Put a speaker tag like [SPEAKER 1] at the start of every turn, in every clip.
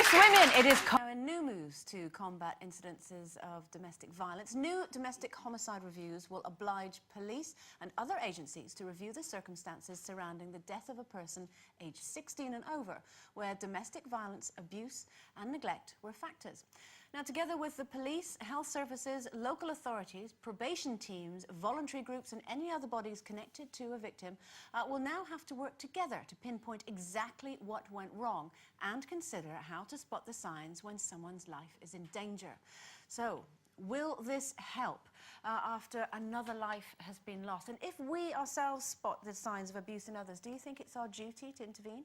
[SPEAKER 1] Loose Women, it is... New moves to combat incidences of domestic violence. New domestic homicide reviews will oblige police and other agencies to review the circumstances surrounding the death of a person aged 16 and over, where domestic violence, abuse and neglect were factors. Now, together with the police, health services, local authorities, probation teams, voluntary groups and any other bodies connected to a victim will now have to work together to pinpoint exactly what went wrong and consider how to spot the signs when someone's life is in danger. So, will this help after another life has been lost? And if we ourselves spot the signs of abuse in others, do you think it's our duty to intervene?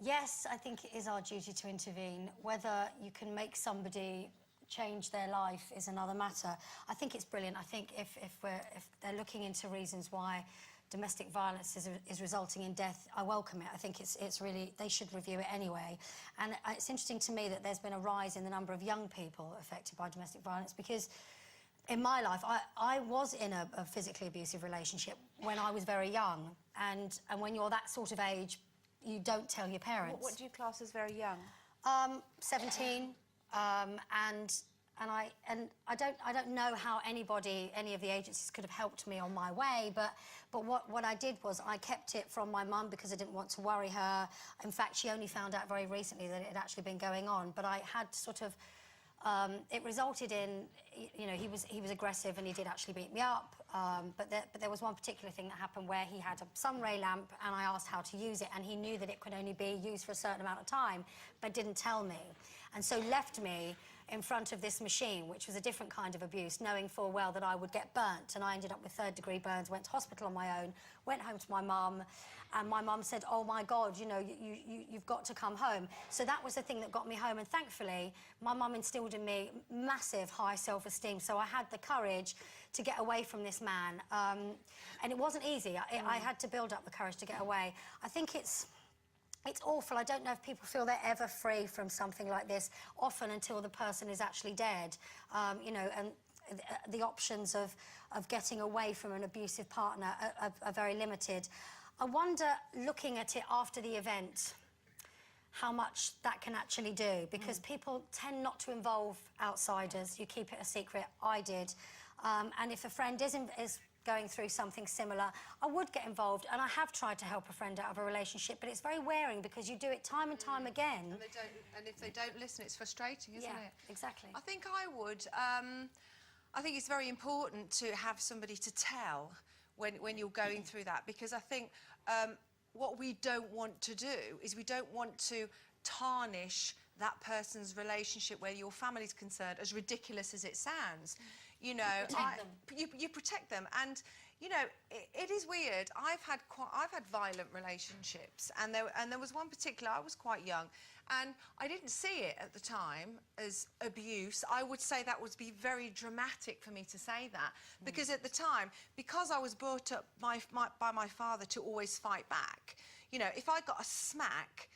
[SPEAKER 2] Yes, I think it is our duty to intervene. Whether you can make somebody change their life is another matter. I think it's brilliant. I think if they're looking into reasons why domestic violence is resulting in death, I welcome it. I think it's really, they should review it anyway. And it's interesting to me that there's been a rise in the number of young people affected by domestic violence, because in my life, I was in a physically abusive relationship when I was very young. And when you're that sort of age, you don't tell your parents.
[SPEAKER 1] What do you class as very young?
[SPEAKER 2] 17, and I don't know how any of the agencies could have helped me on my way, but what I did was I kept it from my mum because I didn't want to worry her. In fact, she only found out very recently that it had actually been going on, but I had sort of, it resulted in, you know, he was aggressive and he did actually beat me up. But there was one particular thing that happened where he had a sunray lamp and I asked how to use it, and he knew that it could only be used for a certain amount of time, but didn't tell me. And so left me in front of this machine, which was a different kind of abuse, knowing full well that I would get burnt. And I ended up with third-degree burns, went to hospital on my own, went home to my mum, and my mum said, oh my God, you know, you've got to come home. So that was the thing that got me home, and thankfully, my mum instilled in me massive high self-esteem, so I had the courage to get away from this man. And it wasn't easy. I had to build up the courage to get away. I think it's awful. I don't know if people feel they're ever free from something like this, often until the person is actually dead. You know, and the options of getting away from an abusive partner are very limited. I wonder, looking at it after the event, how much that can actually do, because people tend not to involve outsiders. You keep it a secret. I did. And if a friend is going through something similar, I would get involved, and I have tried to help a friend out of a relationship, but it's very wearing because you do it time and time again.
[SPEAKER 3] And if they don't listen, it's frustrating, isn't it?
[SPEAKER 2] Yeah, exactly.
[SPEAKER 3] I think I would. I think it's very important to have somebody to tell when you're going through that, because I think what we don't want to do is we don't want to tarnish that person's relationship where your family's concerned, as ridiculous as it sounds. You know, you protect them, and you know, it is weird. I've had violent relationships, and there was one particular. I was quite young, and I didn't see it at the time as abuse. I would say that would be very dramatic for me to say that, because at the time, because I was brought up by my father to always fight back. You know, if I got a smack,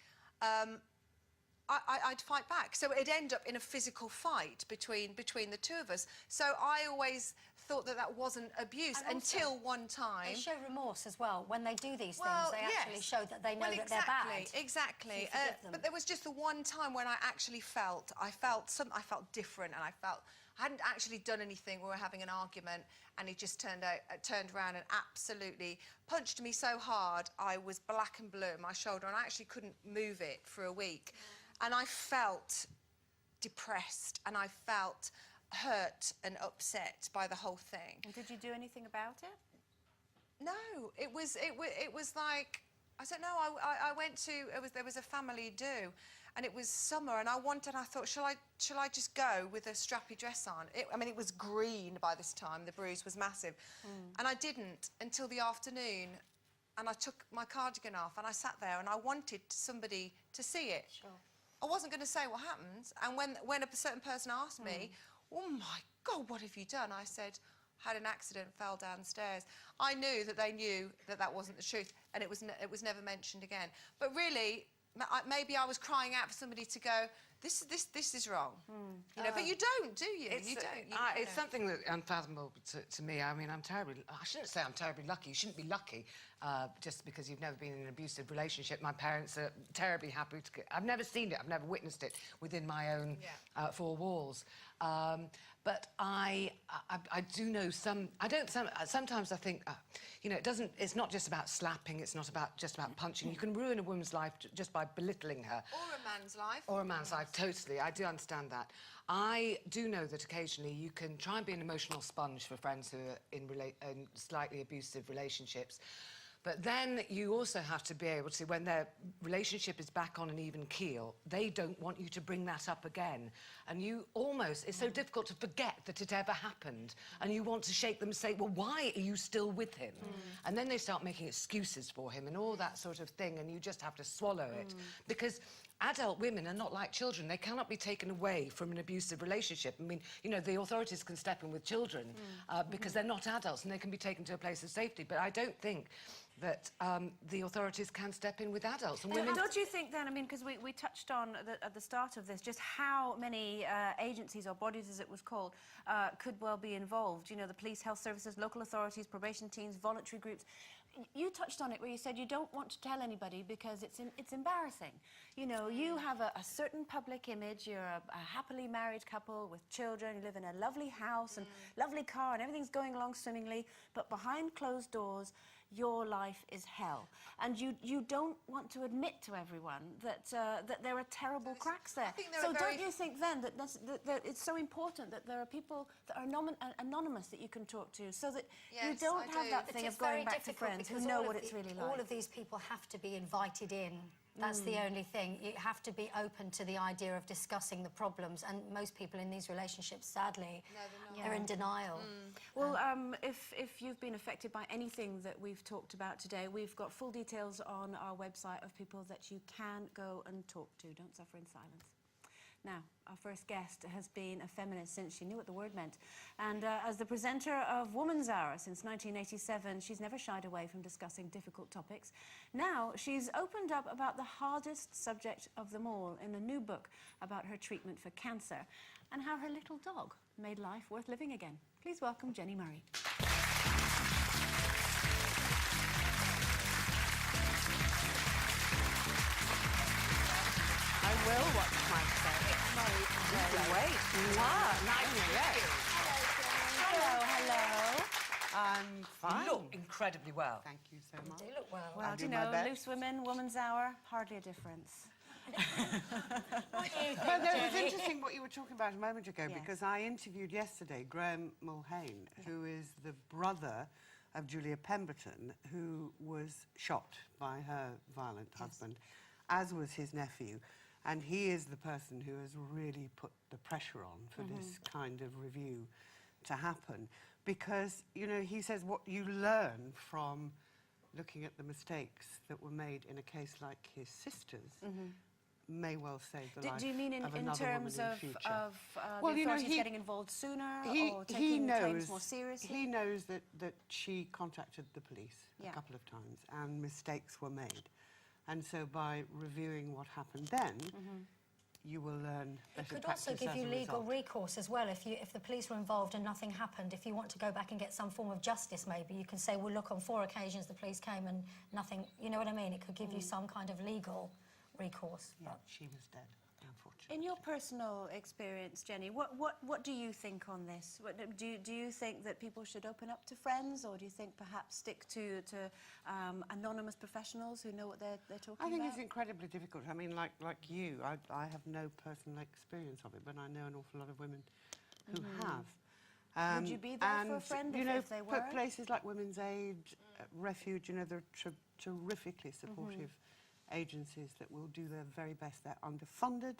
[SPEAKER 3] I'd fight back. So it'd end up in a physical fight between the two of us. So I always thought that wasn't abuse, until one time.
[SPEAKER 2] They show remorse as well. When they do these things, they actually show that they know that they're bad.
[SPEAKER 3] Exactly. But there was just the one time when I actually felt different, and I hadn't actually done anything. We were having an argument, and he just turned around and absolutely punched me so hard I was black and blue in my shoulder, and I actually couldn't move it for a week. And I felt depressed, and I felt hurt and upset by the whole thing.
[SPEAKER 1] And did you do anything about it?
[SPEAKER 3] No, it was like, I don't know. I went to, there was a family do, and it was summer, and I thought, shall I just go with a strappy dress on? I mean, it was green by this time. The bruise was massive, and I didn't until the afternoon. And I took my cardigan off, and I sat there, and I wanted somebody to see it.
[SPEAKER 2] Sure.
[SPEAKER 3] I wasn't going to say what happened, and when a certain person asked me, oh my God, what have you done? I said, had an accident, fell downstairs. I knew that they knew that wasn't the truth, and it was never mentioned again. But really, maybe I was crying out for somebody to go, this is wrong. You know, but you don't, do you?
[SPEAKER 4] It's,
[SPEAKER 3] You don't.
[SPEAKER 4] it's something that unfathomable to me. I mean, I shouldn't say I'm terribly lucky. You shouldn't be lucky just because you've never been in an abusive relationship. My parents are terribly happy to... I've never seen it. I've never witnessed it within my own four walls. But I do know some... sometimes I think, you know, it's not just about slapping, it's not just about punching. You can ruin a woman's life just by belittling her.
[SPEAKER 3] Or a man's life.
[SPEAKER 4] Or a man's life, totally. I do understand that. I do know that occasionally you can try and be an emotional sponge for friends who are in slightly abusive relationships. But then you also have to be able to, when their relationship is back on an even keel, they don't want you to bring that up again. And you almost, it's so difficult to forget that it ever happened. And you want to shake them and say, well, why are you still with him? And then they start making excuses for him and all that sort of thing, and you just have to swallow it. Because adult women are not like children. They cannot be taken away from an abusive relationship. I mean, you know, the authorities can step in with children because they're not adults and they can be taken to a place of safety. But I don't think that the authorities can step in with adults. And women...
[SPEAKER 1] Don't you think then, I mean, because we touched on at the start of this, just how many agencies or bodies, as it was called, could well be involved? You know, the police, health services, local authorities, probation teams, voluntary groups. You touched on it where you said you don't want to tell anybody because it's embarrassing. You know, you have a certain public image, you're a happily married couple with children, you live in a lovely house and lovely car and everything's going along swimmingly, but behind closed doors, your life is hell. And you don't want to admit to everyone that there are terrible cracks there. So don't you think then that it's so important that there are people that are anonymous that you can talk to, so that you don't have that thing of going back to friends who know what it's really like?
[SPEAKER 2] All of these people have to be invited in. That's the only thing. You have to be open to the idea of discussing the problems, and most people in these relationships, sadly, they're in denial.
[SPEAKER 1] Well, if you've been affected by anything that we've talked about today, we've got full details on our website of people that you can go and talk to. Don't suffer in silence. Now, our first guest has been a feminist since she knew what the word meant. And as the presenter of Woman's Hour since 1987, she's never shied away from discussing difficult topics. Now, she's opened up about the hardest subject of them all in a new book about her treatment for cancer and how her little dog made life worth living again. Please welcome Jenny Murray.
[SPEAKER 5] I will watch myself. Wait. Wow, nice to meet you.
[SPEAKER 1] Hello, hello.
[SPEAKER 5] I'm fine.
[SPEAKER 4] You look incredibly well.
[SPEAKER 5] Thank you so much.
[SPEAKER 2] They look well.
[SPEAKER 1] Well, do you know, loose women, woman's hour, hardly a difference.
[SPEAKER 5] But it was interesting what you were talking about a moment ago, because I interviewed yesterday Graham Mulhane, who is the brother of Julia Pemberton, who was shot by her violent husband, as was his nephew. And he is the person who has really put the pressure on for this kind of review to happen. Because, you know, he says what you learn from looking at the mistakes that were made in a case like his sister's may well save the life
[SPEAKER 1] do you mean in
[SPEAKER 5] of another
[SPEAKER 1] terms
[SPEAKER 5] woman in
[SPEAKER 1] of,
[SPEAKER 5] future.
[SPEAKER 1] the authorities getting involved sooner or taking claims more seriously?
[SPEAKER 5] He knows that she contacted the police a couple of times and mistakes were made. And so by reviewing what happened then, you will learn better practice.
[SPEAKER 2] It could also give you legal recourse as well. If the police were involved and nothing happened, if you want to go back and get some form of justice, maybe you can say, well, look, on 4 occasions the police came and nothing, you know what I mean? It could give you some kind of legal recourse.
[SPEAKER 5] Yeah, she was dead, unfortunately.
[SPEAKER 1] In your personal experience, Jenny, what do you think on this? Do you think that people should open up to friends, or do you think perhaps stick to anonymous professionals who know what they're talking about?
[SPEAKER 5] I think it's incredibly difficult. I mean, like you, I have no personal experience of it, but I know an awful lot of women who have.
[SPEAKER 1] Would you be there for a friend if they were?
[SPEAKER 5] Places like Women's Aid, Refuge, you know, they're terrifically supportive agencies that will do their very best. They're underfunded.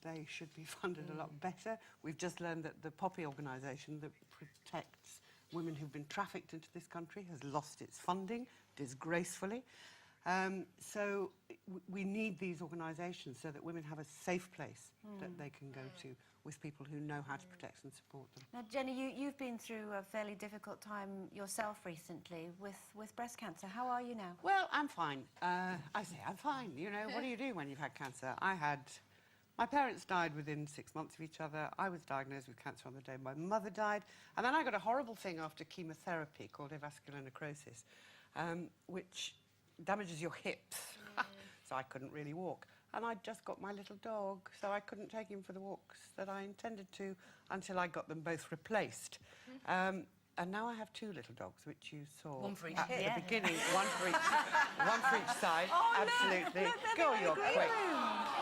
[SPEAKER 5] They should be funded a lot better. We've just learned that the Poppy organisation that protects women who've been trafficked into this country has lost its funding disgracefully. So we need these organisations so that women have a safe place that they can go to with people who know how to protect and support them.
[SPEAKER 1] Now, Jenny, you've been through a fairly difficult time yourself recently with breast cancer. How are you now?
[SPEAKER 5] Well, I'm fine. I say I'm fine. You know, what do you do when you've had cancer? I had My parents died within 6 months of each other. I was diagnosed with cancer on the day my mother died. And then I got a horrible thing after chemotherapy called avascular necrosis, which damages your hips. So I couldn't really walk. And I'd just got my little dog, so I couldn't take him for the walks that I intended to until I got them both replaced. And now I have 2 little dogs, which you saw
[SPEAKER 4] one for each
[SPEAKER 5] at
[SPEAKER 4] hip.
[SPEAKER 5] the beginning. One for each side.
[SPEAKER 1] Oh,
[SPEAKER 5] absolutely.
[SPEAKER 1] look,
[SPEAKER 5] Go, you're quick.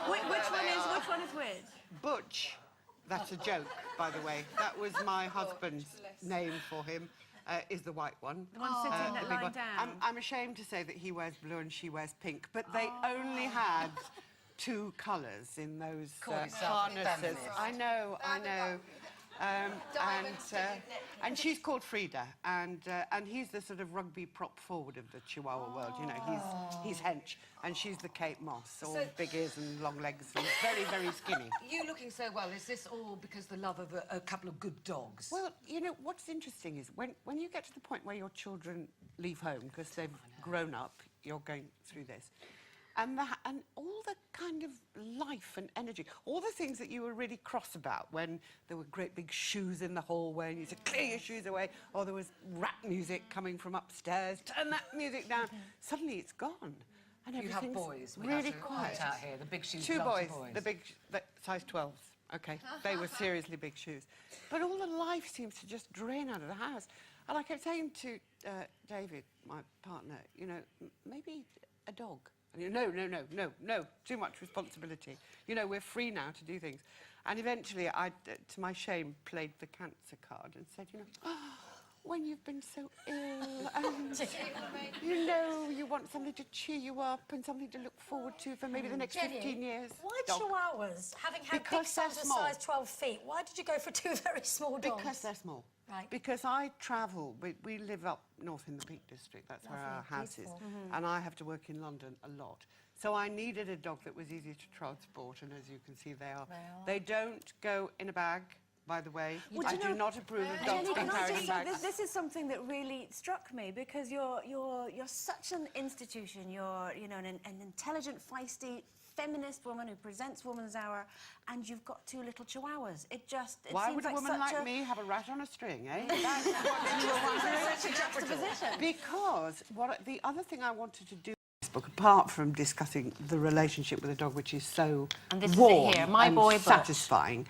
[SPEAKER 1] Which one is which?
[SPEAKER 5] Butch. That's a joke, by the way. That was my husband's name for him. Is the white one.
[SPEAKER 1] The one sitting that
[SPEAKER 5] the big
[SPEAKER 1] lying
[SPEAKER 5] one.
[SPEAKER 1] down.
[SPEAKER 5] I'm ashamed to say that he wears blue and she wears pink, but they only had 2 colours in those harnesses. I know. And she's called Frida, and he's the sort of rugby prop forward of the Chihuahua world. You know, he's hench, and she's the Kate Moss, all big ears and long legs, and very, very skinny.
[SPEAKER 4] You looking so well, is this all because the love of a couple of good dogs?
[SPEAKER 5] Well, you know, what's interesting is when you get to the point where your children leave home because they've grown up, you're going through this, and all the kind of life and energy, all the things that you were really cross about when there were great big shoes in the hallway and you said, clear your shoes away, or there was rap music coming from upstairs, turn that music down, suddenly it's gone. And
[SPEAKER 4] you have
[SPEAKER 5] everything's
[SPEAKER 4] boys. We
[SPEAKER 5] really
[SPEAKER 4] have to
[SPEAKER 5] quiet.
[SPEAKER 4] point out here, the big shoes
[SPEAKER 5] 2
[SPEAKER 4] belong to
[SPEAKER 5] boys, the big, size 12s. Okay, they were seriously big shoes. But all the life seems to just drain out of the house. And I kept saying to David, my partner, you know, maybe a dog. And you know, no, too much responsibility. You know, we're free now to do things. And eventually, I, to my shame, played the cancer card and said, you know, oh, when you've been so ill and, you know, you want something to cheer you up and something to look forward to for maybe the next
[SPEAKER 2] Jenny,
[SPEAKER 5] 15 years.
[SPEAKER 2] Why
[SPEAKER 5] Dog.
[SPEAKER 2] Chihuahuas? Having had
[SPEAKER 5] Because
[SPEAKER 2] big
[SPEAKER 5] they're
[SPEAKER 2] sons of
[SPEAKER 5] small.
[SPEAKER 2] size 12 feet, why did you go for 2 very small dogs?
[SPEAKER 5] Because they're small.
[SPEAKER 2] Right.
[SPEAKER 5] Because I travel, we live up north in the Peak District, that's where our house is, and I have to work in London a lot. So I needed a dog that was easy to transport, and as you can see, they are. They don't go in a bag, by the way.
[SPEAKER 1] Well,
[SPEAKER 5] I do not approve of dogs
[SPEAKER 1] Jenny,
[SPEAKER 5] being
[SPEAKER 1] can I
[SPEAKER 5] carried in
[SPEAKER 1] just say,
[SPEAKER 5] bags.
[SPEAKER 1] this is something that really struck me because you're such an institution. You're, you know, an intelligent, feisty, feminist woman who presents Woman's Hour, and you've got 2 little chihuahuas. It
[SPEAKER 5] Why
[SPEAKER 1] seems
[SPEAKER 5] would a
[SPEAKER 1] like
[SPEAKER 5] woman
[SPEAKER 1] such
[SPEAKER 5] like
[SPEAKER 1] a
[SPEAKER 5] me have a rat on a string, eh? That's what you were wondering.
[SPEAKER 1] such a juxtaposition.
[SPEAKER 5] Because the other thing I wanted to do in this book, apart from discussing the relationship with a dog, which is so
[SPEAKER 1] And this is it
[SPEAKER 5] warm
[SPEAKER 1] here, my
[SPEAKER 5] and
[SPEAKER 1] boy Butch.
[SPEAKER 5] satisfying,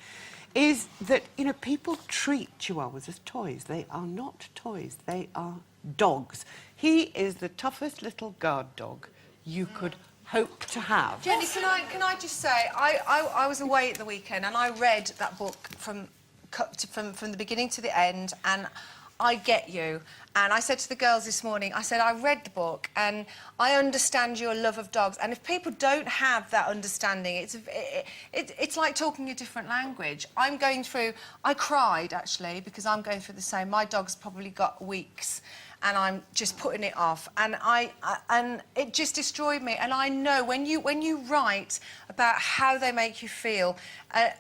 [SPEAKER 5] is that, you know, people treat chihuahuas as toys. They are not toys. They are dogs. He is the toughest little guard dog you could hope to have.
[SPEAKER 3] Jenny, can I just say, I was away at the weekend and I read that book from the beginning to the end, and I get you. And I said to the girls this morning, I said, I read the book and I understand your love of dogs. And if people don't have that understanding, it's like talking a different language. I cried, actually, because I'm going through the same. My dog's probably got weeks and I'm just putting it off. And and it just destroyed me. And I know when you write about how they make you feel,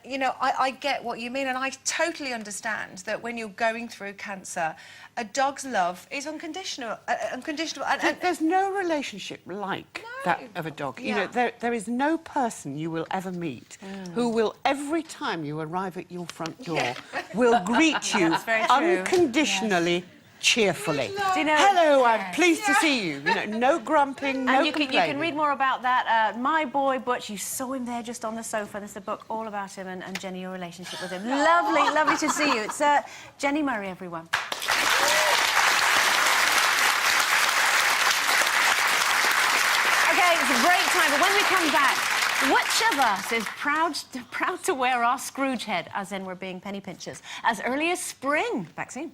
[SPEAKER 3] you know, I get what you mean, and I totally understand that when you're going through cancer, a dog's love is unconditional.
[SPEAKER 5] There's no relationship like that of a dog.
[SPEAKER 3] Yeah.
[SPEAKER 5] You know, there is no person you will ever meet who will, every time you arrive at your front door, will greet you unconditionally, cheerfully.
[SPEAKER 1] Do you know,
[SPEAKER 5] hello, I'm pleased to see you. You know, no grumping, no
[SPEAKER 1] and you
[SPEAKER 5] complaining.
[SPEAKER 1] can read more about that. My boy Butch, you saw him there just on the sofa. There's a book all about him and Jenny, your relationship with him. Lovely, lovely to see you. It's Jenny Murray, everyone. Okay, it's a great time, but when we come back, which of us is proud to wear our Scrooge head, as in we're being penny pinchers, as early as spring? Back soon.